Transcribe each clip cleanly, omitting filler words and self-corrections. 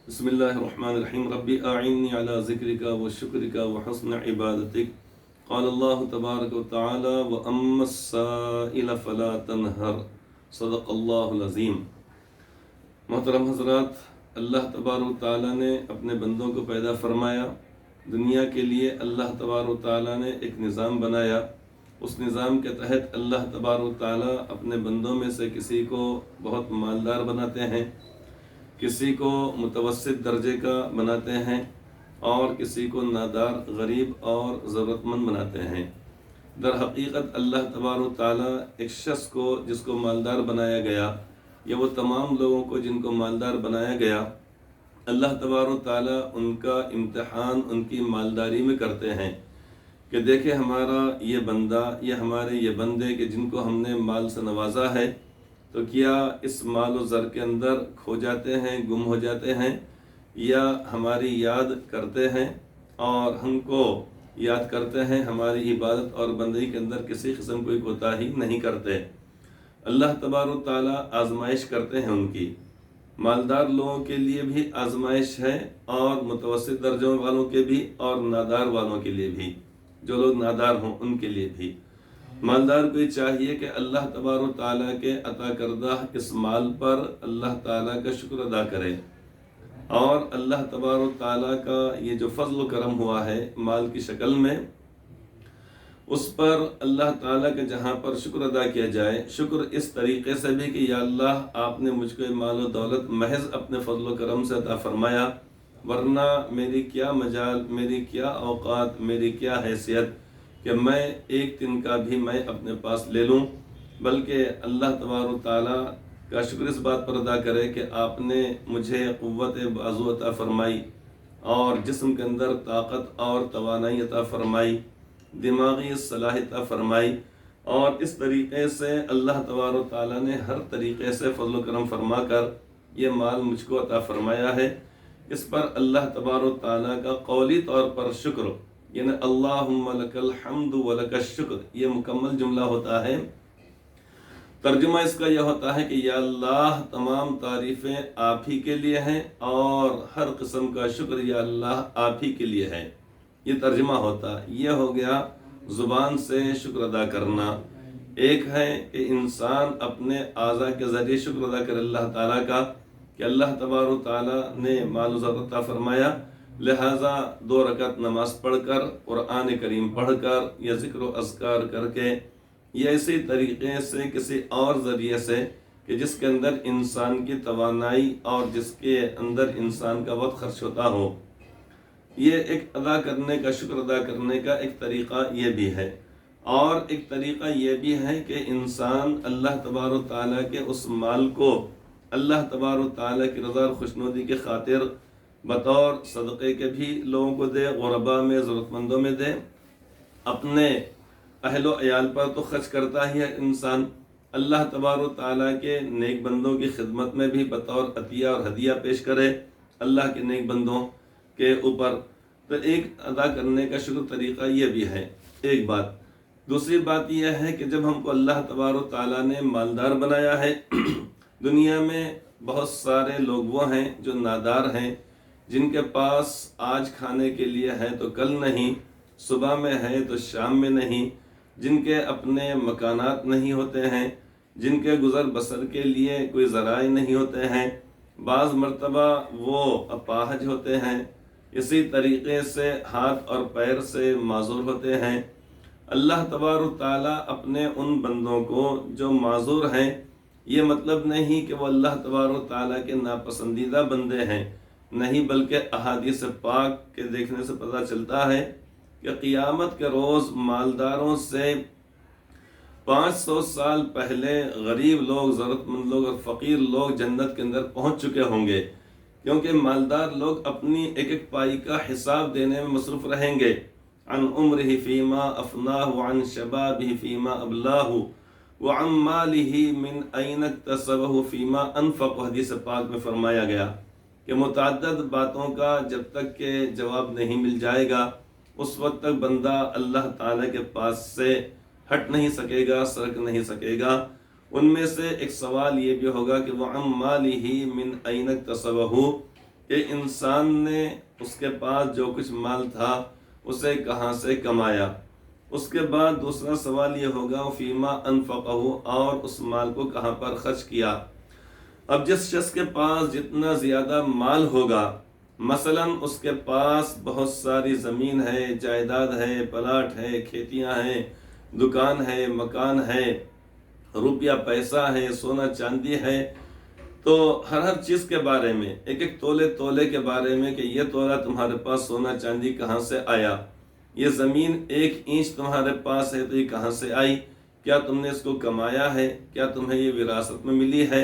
بسم اللہ الرحمن الرحیم ربی اعنی علی ذکرک و شکرک و حسن عبادتک قال اللہ تبارک و تعالی و اما السائل فلا تنہر صدق اللہ العظیم۔ محترم حضرات، اللہ تبارک و تعالی نے اپنے بندوں کو پیدا فرمایا۔ دنیا کے لیے اللہ تبارک و تعالی نے ایک نظام بنایا۔ اس نظام کے تحت اللہ تبارک و تعالی اپنے بندوں میں سے کسی کو بہت مالدار بناتے ہیں، کسی کو متوسط درجے کا بناتے ہیں اور کسی کو نادار، غریب اور ضرورت مند بناتے ہیں۔ در حقیقت اللہ تبارک و تعالیٰ ایک شخص کو جس کو مالدار بنایا گیا، یا وہ تمام لوگوں کو جن کو مالدار بنایا گیا، اللہ تبارک و تعالیٰ ان کا امتحان ان کی مالداری میں کرتے ہیں کہ دیکھیں ہمارا یہ بندہ یا ہمارے یہ بندے کہ جن کو ہم نے مال سے نوازا ہے، تو کیا اس مال و زر کے اندر کھو جاتے ہیں، گم ہو جاتے ہیں، یا ہماری یاد کرتے ہیں اور ہم کو یاد کرتے ہیں، ہماری عبادت اور بندگی کے اندر کسی قسم کوئی کوتاہی نہیں کرتے۔ اللہ تبارک و تعالیٰ آزمائش کرتے ہیں ان کی۔ مالدار لوگوں کے لیے بھی آزمائش ہے اور متوسط درجوں والوں کے بھی اور نادار والوں کے لیے بھی، جو لوگ نادار ہوں ان کے لیے بھی۔ مالدار کو یہ چاہیے کہ اللہ تبارک و تعالیٰ کے عطا کردہ اس مال پر اللہ تعالیٰ کا شکر ادا کرے، اور اللہ تبارک و تعالیٰ کا یہ جو فضل و کرم ہوا ہے مال کی شکل میں، اس پر اللہ تعالیٰ کے جہاں پر شکر ادا کیا جائے۔ شکر اس طریقے سے بھی کہ یا اللہ، آپ نے مجھ کو مال و دولت محض اپنے فضل و کرم سے عطا فرمایا، ورنہ میری کیا مجال، میری کیا اوقات، میری کیا حیثیت کہ میں ایک دن کا بھی میں اپنے پاس لے لوں۔ بلکہ اللہ تبارک و تعالیٰ کا شکر اس بات پر ادا کرے کہ آپ نے مجھے قوت بازو عطا فرمائی اور جسم کے اندر طاقت اور توانائی عطا فرمائی، دماغی صلاحیت عطا فرمائی، اور اس طریقے سے اللہ تبارک و تعالیٰ نے ہر طریقے سے فضل و کرم فرما کر یہ مال مجھ کو عطا فرمایا ہے۔ اس پر اللہ تبارک و تعالیٰ کا قولی طور پر شکر، یعنی اللہم لک الحمد ولک الشکر، یہ مکمل جملہ ہوتا ہے۔ ترجمہ اس کا یہ ہوتا ہے کہ یا اللہ، تمام تعریفیں آپ ہی کے لیے ہیں اور ہر قسم کا شکر یا اللہ آپ ہی کے لیے ہے۔ یہ ترجمہ ہوتا، یہ ہو گیا زبان سے شکر ادا کرنا۔ ایک ہے کہ انسان اپنے اعضاء کے ذریعے شکر ادا کرے اللہ تعالیٰ کا کہ اللہ تبارک و تعالیٰ نے مال و زر عطا فرمایا، لہٰذا 2 رکعت نماز پڑھ کر، قرآن کریم پڑھ کر، یا ذکر و اذکار کر کے، یا اسی طریقے سے کسی اور ذریعے سے کہ جس کے اندر انسان کی توانائی اور جس کے اندر انسان کا وقت خرچ ہوتا ہو، یہ ایک ادا کرنے کا، شکر ادا کرنے کا ایک طریقہ یہ بھی ہے۔ اور ایک طریقہ یہ بھی ہے کہ انسان اللہ تبارک و تعالیٰ کے اس مال کو اللہ تبارک و تعالیٰ کی رضا اور خوشنودی کی خاطر بطور صدقے کے بھی لوگوں کو دے، غرباء میں، ضرورت مندوں میں دے۔ اپنے اہل و عیال پر تو خرچ کرتا ہی ہے انسان، اللہ تبارک و تعالیٰ کے نیک بندوں کی خدمت میں بھی بطور عطیہ اور ہدیہ پیش کرے اللہ کے نیک بندوں کے اوپر۔ تو ایک ادا کرنے کا شکر طریقہ یہ بھی ہے، ایک بات۔ دوسری بات یہ ہے کہ جب ہم کو اللہ تبارک و تعالیٰ نے مالدار بنایا ہے، دنیا میں بہت سارے لوگ وہ ہیں جو نادار ہیں، جن کے پاس آج کھانے کے لیے ہے تو کل نہیں، صبح میں ہے تو شام میں نہیں، جن کے اپنے مکانات نہیں ہوتے ہیں، جن کے گزر بسر کے لیے کوئی ذرائع نہیں ہوتے ہیں، بعض مرتبہ وہ اپاہج ہوتے ہیں، اسی طریقے سے ہاتھ اور پیر سے معذور ہوتے ہیں۔ اللہ تبارک و تعالیٰ اپنے ان بندوں کو جو معذور ہیں، یہ مطلب نہیں کہ وہ اللہ تبارک و تعالیٰ کے ناپسندیدہ بندے ہیں، نہیں، بلکہ احادیث پاک کے دیکھنے سے پتہ چلتا ہے کہ قیامت کے روز مالداروں سے 500 سال پہلے غریب لوگ، ضرورت مند لوگ اور فقیر لوگ جنت کے اندر پہنچ چکے ہوں گے، کیونکہ مالدار لوگ اپنی ایک ایک پائی کا حساب دینے میں مصروف رہیں گے۔ عن عمرہ فیما افناہ، عن شبابہ فیما ابلاہ، وعن مالہ من این اکتسبہ فیما انفق، حدیث پاک میں فرمایا گیا کہ متعدد باتوں کا جب تک کہ جواب نہیں مل جائے گا، اس وقت تک بندہ اللہ تعالیٰ کے پاس سے ہٹ نہیں سکے گا، سرک نہیں سکے گا۔ ان میں سے ایک سوال یہ بھی ہوگا کہ وَعَمْ مَالِهِ مِنْ أَيْنَ اكْتَسَبَهُ، کہ انسان نے اس کے پاس جو کچھ مال تھا اسے کہاں سے کمایا۔ اس کے بعد دوسرا سوال یہ ہوگا فیما انفقہ، اور اس مال کو کہاں پر خرچ کیا۔ اب جس شخص کے پاس جتنا زیادہ مال ہوگا، مثلا اس کے پاس بہت ساری زمین ہے، جائیداد ہے، پلاٹ ہے، کھیتیاں ہیں، دکان ہے، مکان ہے، روپیہ پیسہ ہے، سونا چاندی ہے، تو ہر چیز کے بارے میں ایک ایک تولے کے بارے میں کہ یہ تولہ تمہارے پاس سونا چاندی کہاں سے آیا، یہ زمین 1 انچ تمہارے پاس ہے تو یہ کہاں سے آئی، کیا تم نے اس کو کمایا ہے، کیا تمہیں یہ وراثت میں ملی ہے،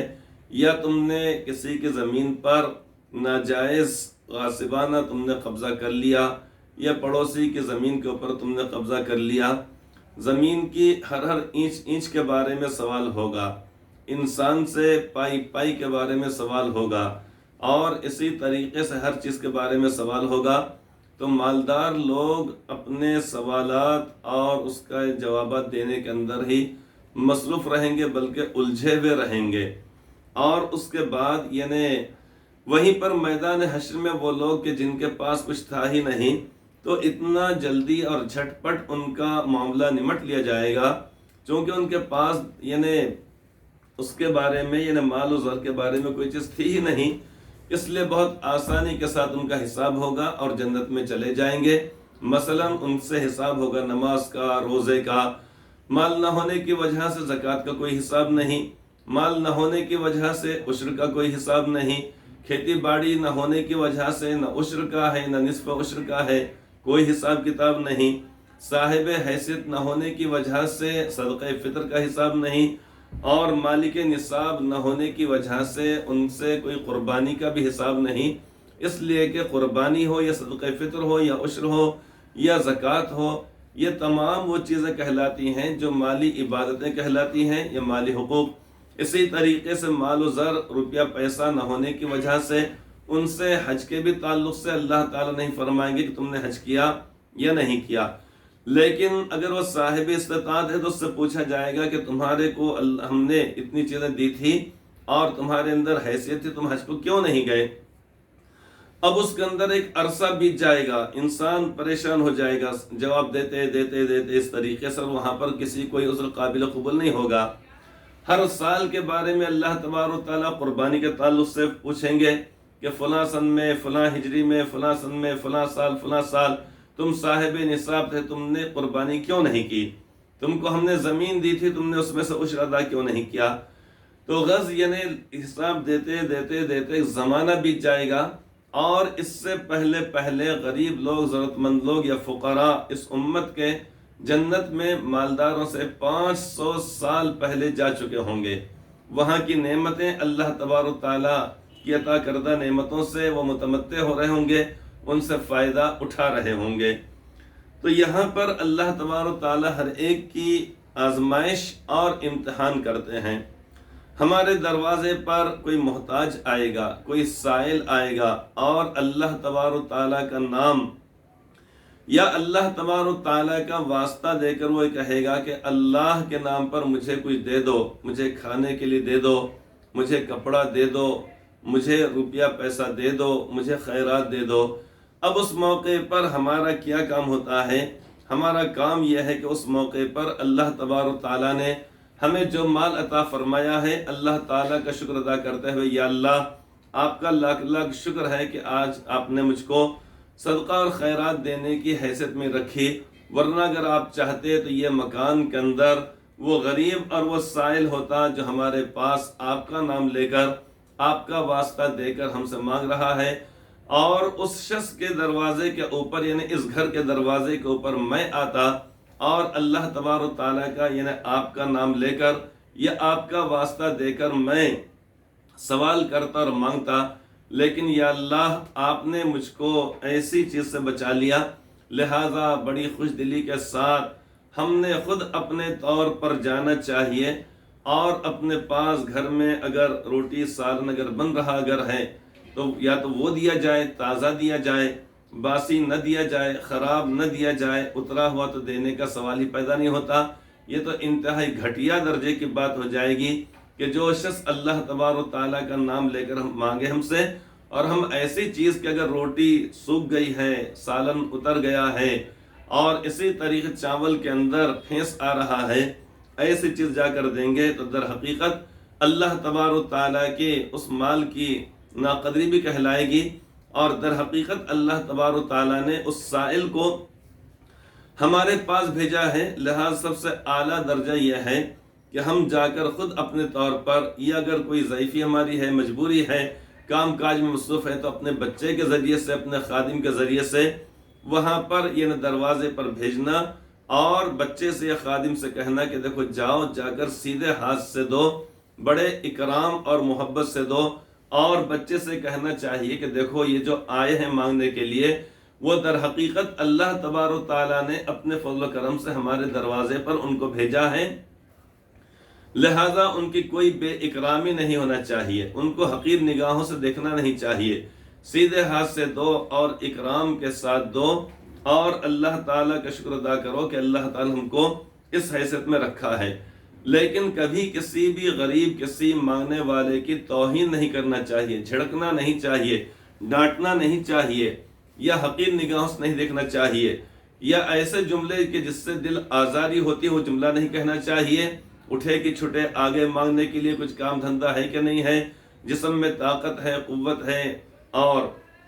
یا تم نے کسی کی زمین پر ناجائز غاصبانہ تم نے قبضہ کر لیا، یا پڑوسی کی زمین کے اوپر تم نے قبضہ کر لیا۔ زمین کی ہر انچ کے بارے میں سوال ہوگا، انسان سے پائی کے بارے میں سوال ہوگا، اور اسی طریقے سے ہر چیز کے بارے میں سوال ہوگا۔ تو مالدار لوگ اپنے سوالات اور اس کا جوابات دینے کے اندر ہی مصروف رہیں گے، بلکہ الجھے ہوئے رہیں گے۔ اور اس کے بعد یعنی وہیں پر میدان حشر میں وہ لوگ کہ جن کے پاس کچھ تھا ہی نہیں، تو اتنا جلدی اور جھٹ پٹ ان کا معاملہ نمٹ لیا جائے گا، چونکہ ان کے پاس یعنی اس کے بارے میں یعنی مال و زر کے بارے میں کوئی چیز تھی ہی نہیں، اس لیے بہت آسانی کے ساتھ ان کا حساب ہوگا اور جنت میں چلے جائیں گے۔ مثلا ان سے حساب ہوگا نماز کا، روزے کا، مال نہ ہونے کی وجہ سے زکوٰۃ کا کوئی حساب نہیں، مال نہ ہونے کی وجہ سے عشر کا کوئی حساب نہیں، کھیتی باڑی نہ ہونے کی وجہ سے نہ عشر کا ہے نہ نصف عشر کا ہے، کوئی حساب کتاب نہیں، صاحب حیثیت نہ ہونے کی وجہ سے صدقہ فطر کا حساب نہیں، اور مالک نصاب نہ ہونے کی وجہ سے ان سے کوئی قربانی کا بھی حساب نہیں، اس لیے کہ قربانی ہو یا صدقہ فطر ہو یا عشر ہو یا زکوٰۃ ہو، یہ تمام وہ چیزیں کہلاتی ہیں جو مالی عبادتیں کہلاتی ہیں یا مالی حقوق۔ اسی طریقے سے مال و زر، روپیہ پیسہ نہ ہونے کی وجہ سے ان سے حج کے بھی تعلق سے اللہ تعالیٰ نہیں فرمائیں گے کہ تم نے حج کیا یا نہیں کیا، لیکن اگر وہ صاحب استطاعت ہے تو اس سے پوچھا جائے گا کہ تمہارے کو ہم نے اتنی چیزیں دی تھی اور تمہارے اندر حیثیت تھی، تم حج کو کیوں نہیں گئے؟ اب اس کے اندر ایک عرصہ بیت جائے گا، انسان پریشان ہو جائے گا، جواب دیتے اس طریقے سے وہاں پر کسی کوئی عذر قابل قبول نہیں ہوگا۔ ہر سال کے بارے میں اللہ تبارک و تعالیٰ قربانی کے تعلق سے پوچھیں گے کہ فلاں سن میں، فلاں ہجری میں، فلاں سن میں، فلاں سال تم صاحب نصاب تھے، تم نے قربانی کیوں نہیں کی؟ تم کو ہم نے زمین دی تھی، تم نے اس میں سے عشر ادا کیوں نہیں کیا؟ تو غرض یعنی حساب دیتے زمانہ بیت جائے گا، اور اس سے پہلے غریب لوگ، ضرورت مند لوگ یا فقراء اس امت کے جنت میں مالداروں سے 500 سال پہلے جا چکے ہوں گے۔ وہاں کی نعمتیں اللہ تبارک تعالیٰ کی عطا کردہ نعمتوں سے وہ متمتع ہو رہے ہوں گے، ان سے فائدہ اٹھا رہے ہوں گے۔ تو یہاں پر اللہ تبارک تعالیٰ ہر ایک کی آزمائش اور امتحان کرتے ہیں۔ ہمارے دروازے پر کوئی محتاج آئے گا، کوئی سائل آئے گا، اور اللہ تبارک تعالیٰ کا نام یا اللہ تبارک تعالیٰ کا واسطہ دے کر وہ کہے گا کہ اللہ کے نام پر مجھے کچھ دے دو، مجھے کھانے کے لیے دے دو، مجھے کپڑا دے دو، مجھے روپیہ پیسہ دے دو، مجھے خیرات دے دو۔ اب اس موقع پر ہمارا کیا کام ہوتا ہے؟ ہمارا کام یہ ہے کہ اس موقع پر اللہ تبارک تعالیٰ نے ہمیں جو مال عطا فرمایا ہے، اللہ تعالیٰ کا شکر ادا کرتے ہوئے یا اللہ آپ کا لاکھ لاکھ شکر ہے کہ آج آپ نے مجھ کو صدقہ اور خیرات دینے کی حیثیت میں رکھی، ورنہ اگر آپ چاہتے تو یہ مکان کے اندر وہ غریب اور وہ سائل ہوتا جو ہمارے پاس آپ کا نام لے کر، آپ کا واسطہ دے کر ہم سے مانگ رہا ہے، اور اس شخص کے دروازے کے اوپر یعنی اس گھر کے دروازے کے اوپر میں آتا اور اللہ تبارک تعالیٰ کا یعنی آپ کا نام لے کر یا آپ کا واسطہ دے کر میں سوال کرتا اور مانگتا، لیکن یا اللہ آپ نے مجھ کو ایسی چیز سے بچا لیا، لہٰذا بڑی خوش دلی کے ساتھ ہم نے خود اپنے طور پر جانا چاہیے، اور اپنے پاس گھر میں اگر روٹی سالن اگر بن رہا اگر ہے تو یا تو وہ دیا جائے، تازہ دیا جائے، باسی نہ دیا جائے، خراب نہ دیا جائے، اترا ہوا تو دینے کا سوال ہی پیدا نہیں ہوتا۔ یہ تو انتہائی گھٹیا درجے کی بات ہو جائے گی کہ جو شخص اللہ تبارک تعالیٰ کا نام لے کر مانگے ہم سے اور ہم ایسی چیز کہ اگر روٹی سوکھ گئی ہے، سالن اتر گیا ہے اور اسی طریقے چاول کے اندر پھینس آ رہا ہے، ایسی چیز جا کر دیں گے تو در حقیقت اللہ تبارک و تعالیٰ کے اس مال کی ناقدری بھی کہلائے گی، اور در حقیقت اللہ تبارک و تعالیٰ نے اس سائل کو ہمارے پاس بھیجا ہے، لہذا سب سے اعلیٰ درجہ یہ ہے کہ ہم جا کر خود اپنے طور پر، یا اگر کوئی ضعیفی ہماری ہے، مجبوری ہے، کام کاج میں مصروف ہے، تو اپنے بچے کے ذریعے سے، اپنے خادم کے ذریعے سے وہاں پر یعنی دروازے پر بھیجنا، اور بچے سے یا خادم سے کہنا کہ دیکھو جاؤ، جا کر سیدھے ہاتھ سے دو، بڑے اکرام اور محبت سے دو، اور بچے سے کہنا چاہیے کہ دیکھو یہ جو آئے ہیں مانگنے کے لیے، وہ در حقیقت اللہ تبارک و تعالیٰ نے اپنے فضل و کرم سے ہمارے دروازے پر ان کو بھیجا ہے، لہذا ان کی کوئی بے اکرامی نہیں ہونا چاہیے، ان کو حقیر نگاہوں سے دیکھنا نہیں چاہیے، سیدھے ہاتھ سے دو اور اکرام کے ساتھ دو، اور اللہ تعالیٰ کا شکر ادا کرو کہ اللہ تعالیٰ ہم کو اس حیثیت میں رکھا ہے۔ لیکن کبھی کسی بھی غریب، کسی مانگنے والے کی توہین نہیں کرنا چاہیے، جھڑکنا نہیں چاہیے، ڈانٹنا نہیں چاہیے، یا حقیر نگاہوں سے نہیں دیکھنا چاہیے، یا ایسے جملے کہ جس سے دل آزاری ہوتی ہے وہ جملہ نہیں کہنا چاہیے، اٹھے کہ چھٹے آگے مانگنے کے لیے کچھ کام دھندہ ہے کہ نہیں ہے، جسم میں طاقت ہے، قوت ہے، اور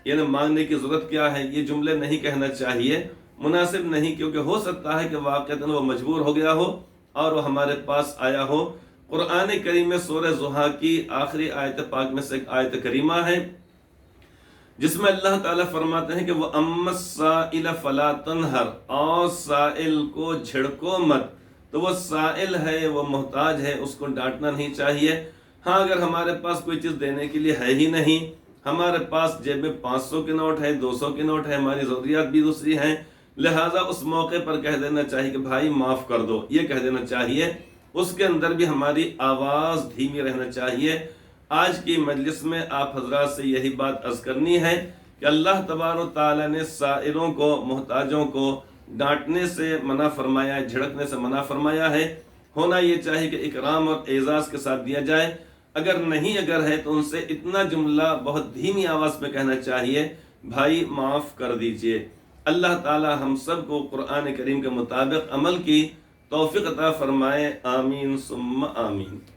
یعنی مانگنے کی ضرورت کیا ہے، یہ جملے نہیں کہنا چاہیے، مناسب نہیں، کیونکہ ہو سکتا ہے کہ واقعتاً وہ مجبور ہو گیا ہو اور وہ ہمارے پاس آیا ہو۔ قرآن کریم میں سورہ ضحیٰ کی آخری آیت پاک میں سے ایک آیت کریمہ ہے جس میں اللہ تعالیٰ فرماتے ہیں کہ وَأَمَّا السَّائِلَ فَلَا تَنْهَرْ، اور سائل کو جھڑکو مت، تو وہ سائل ہے، وہ محتاج ہے، اس کو ڈانٹنا نہیں چاہیے۔ ہاں اگر ہمارے پاس کوئی چیز دینے کے لیے ہے ہی نہیں، ہمارے پاس جیب میں 500 کے نوٹ ہے، 200 کے نوٹ ہے، ہماری ضروریات بھی دوسری ہیں، لہٰذا اس موقع پر کہہ دینا چاہیے کہ بھائی معاف کر دو، یہ کہہ دینا چاہیے، اس کے اندر بھی ہماری آواز دھیمی رہنا چاہیے۔ آج کی مجلس میں آپ حضرات سے یہی بات عرض کرنی ہے کہ اللہ تبارک و تعالیٰ نے سائلوں کو، محتاجوں کو ڈانٹنے سے منع فرمایا ہے، جھڑکنے سے منع فرمایا ہے۔ ہونا یہ چاہیے کہ اکرام اور اعزاز کے ساتھ دیا جائے، اگر نہیں اگر ہے تو ان سے اتنا جملہ بہت دھیمی آواز میں کہنا چاہیے، بھائی معاف کر دیجئے۔ اللہ تعالی ہم سب کو قرآن کریم کے مطابق عمل کی توفیق عطا فرمائے، آمین ثم آمین۔